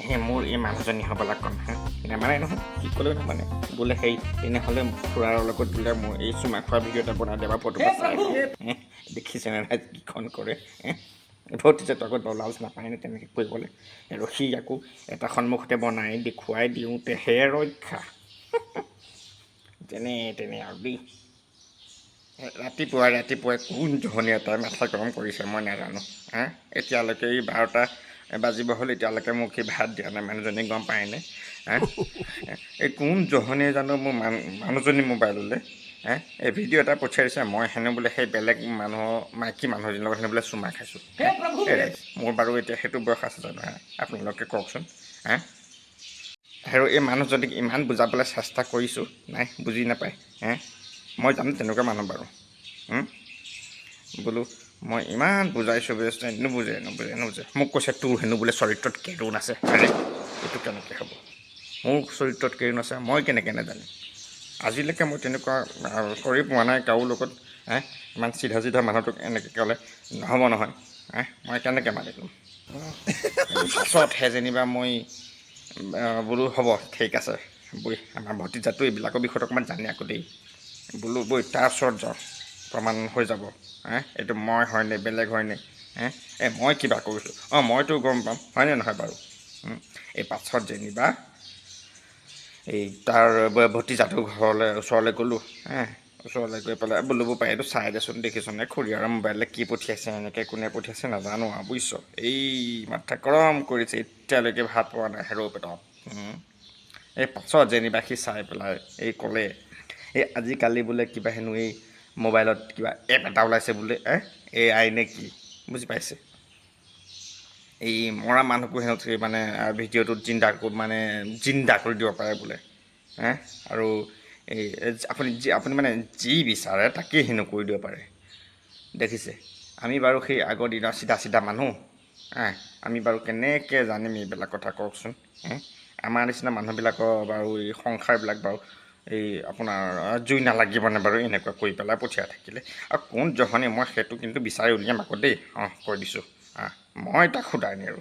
সেই মোৰ এই মানুহজনী হ'বলৈ কম হা নেমানে নহয় কি ক'লেও নামানে বোলে সেই তেনেহ'লে খুৰাৰ লগত বোলে মোৰ এই চুমা খোৱা ভিডিঅ' এটা বনাই দেবা ফটো দেখিছে নে নাই কিখন কৰে ভতিজা আগত বাৰু লাজ নাপায় নে তেনেকৈ কৰিবলৈ ৰখি আকৌ এটা সন্মুখতে বনাই দেখুৱাই দিওঁতেহে ৰক্ষা তেনে আৰু দেই ৰাতিপুৱাই কোন জহনী এটাই মাথা গৰম কৰিছে মই নাজানো হা এতিয়ালৈকে এই 12টা বাজিব হ'ল এতিয়ালৈকে মোক সি ভাত দিয়া নাই মানুহজনী গম পায়নে হা এই কোন জহনীয়ে জানো মোৰ মানুহজনী মোবাইললৈ হা এই ভিডিঅ' এটা পঠিয়াই দিছে মই হেনো বোলে সেই বেলেগ মানুহৰ মাইকী মানুহজনীৰ লগত হেনো বোলে চুমা খাইছোঁ মোৰ বাৰু এতিয়া সেইটো বয়স আছে জানো হা আপোনালোকে কওকচোন হা আৰু এই মানুহজনীক ইমান বুজাবলৈ চেষ্টা কৰিছোঁ নাই বুজি নাপায় হে মই জানো তেনেকুৱা মানুহ বাৰু বোলো মই ইমান বুজাইছোঁ নুবুজে মোক কৈছে তোৰ হেনো বোলে চৰিত্ৰত কেৰুণ আছে আৰে এইটো কেনেকৈ হ'ব মোৰ চৰিত্ৰত কেৰুণ আছে মই কেনেকৈ নাজানিম আজিলৈকে মই তেনেকুৱা কৰি পোৱা নাই কাৰো লগত ইমান চিধা মানুহটোক এনেকৈ ক'লে নহ'ব নহয় মই কেনেকৈ মানি ল'ম পাছতহে যেনিবা মই বোলো হ'ব ঠিক আছে বৈ আমাৰ ভতিজাটো এইবিলাকৰ বিষয়ত অকণমান জানে আকৌ দেই বোলো বৈ তাৰ ওচৰত যাওঁ প্ৰমাণ হৈ যাব এইটো মই হয়নে বেলেগ হয়নে মই কিবা কৰিছোঁ মইতো গম পাম হয়নে নহয় বাৰু এই পাছত যেনিবা এই তাৰ ভতিজাটোৰ ওচৰলৈ গ'লোঁ ওচৰলৈ গৈ পেলাই বোলো পাই এইটো চাই দেচোন দেখিছোঁনে খুৰীয়াৰ মোবাইললৈ কি পঠিয়াইছে এনেকৈ কোনে পঠিয়াইছে নাজানো আৰু বুজিছ এই মাথা গৰম কৰিছে এতিয়ালৈকে ভাত পোৱা নাই হেৰৌ পেটত এই পাছত যেনিবা সি চাই পেলাই এই ক'লে এই আজিকালি বোলে কিবা হেনো এই মোবাইলত কিবা এপ এটা ওলাইছে বোলে এই আই নে কি বুজি পাইছে এই মৰা মানুহকো সিহঁতে মানে ভিডিঅ'টোত জিন্দা কৰি দিব পাৰে বোলে আৰু এই আপুনি মানে যি বিচাৰে তাকেই হেনো কৰি দিব পাৰে দেখিছে আমি বাৰু সেই আগৰ দিনৰ চিধা মানুহ আমি বাৰু কেনেকৈ জানিম এইবিলাক কথা কওকচোন আমাৰ নিচিনা মানুহবিলাকৰ বাৰু এই সংসাৰবিলাক বাৰু এই আপোনাৰ জুই নালাগিবনে বাৰু এনেকুৱা কৰি পেলাই পঠিয়াই থাকিলে আৰু কোন জহনী মই সেইটো কিন্তু বিচাৰি উলিয়াম আকৌ দেই কৈ দিছোঁ মই তাক সোধাই নি আৰু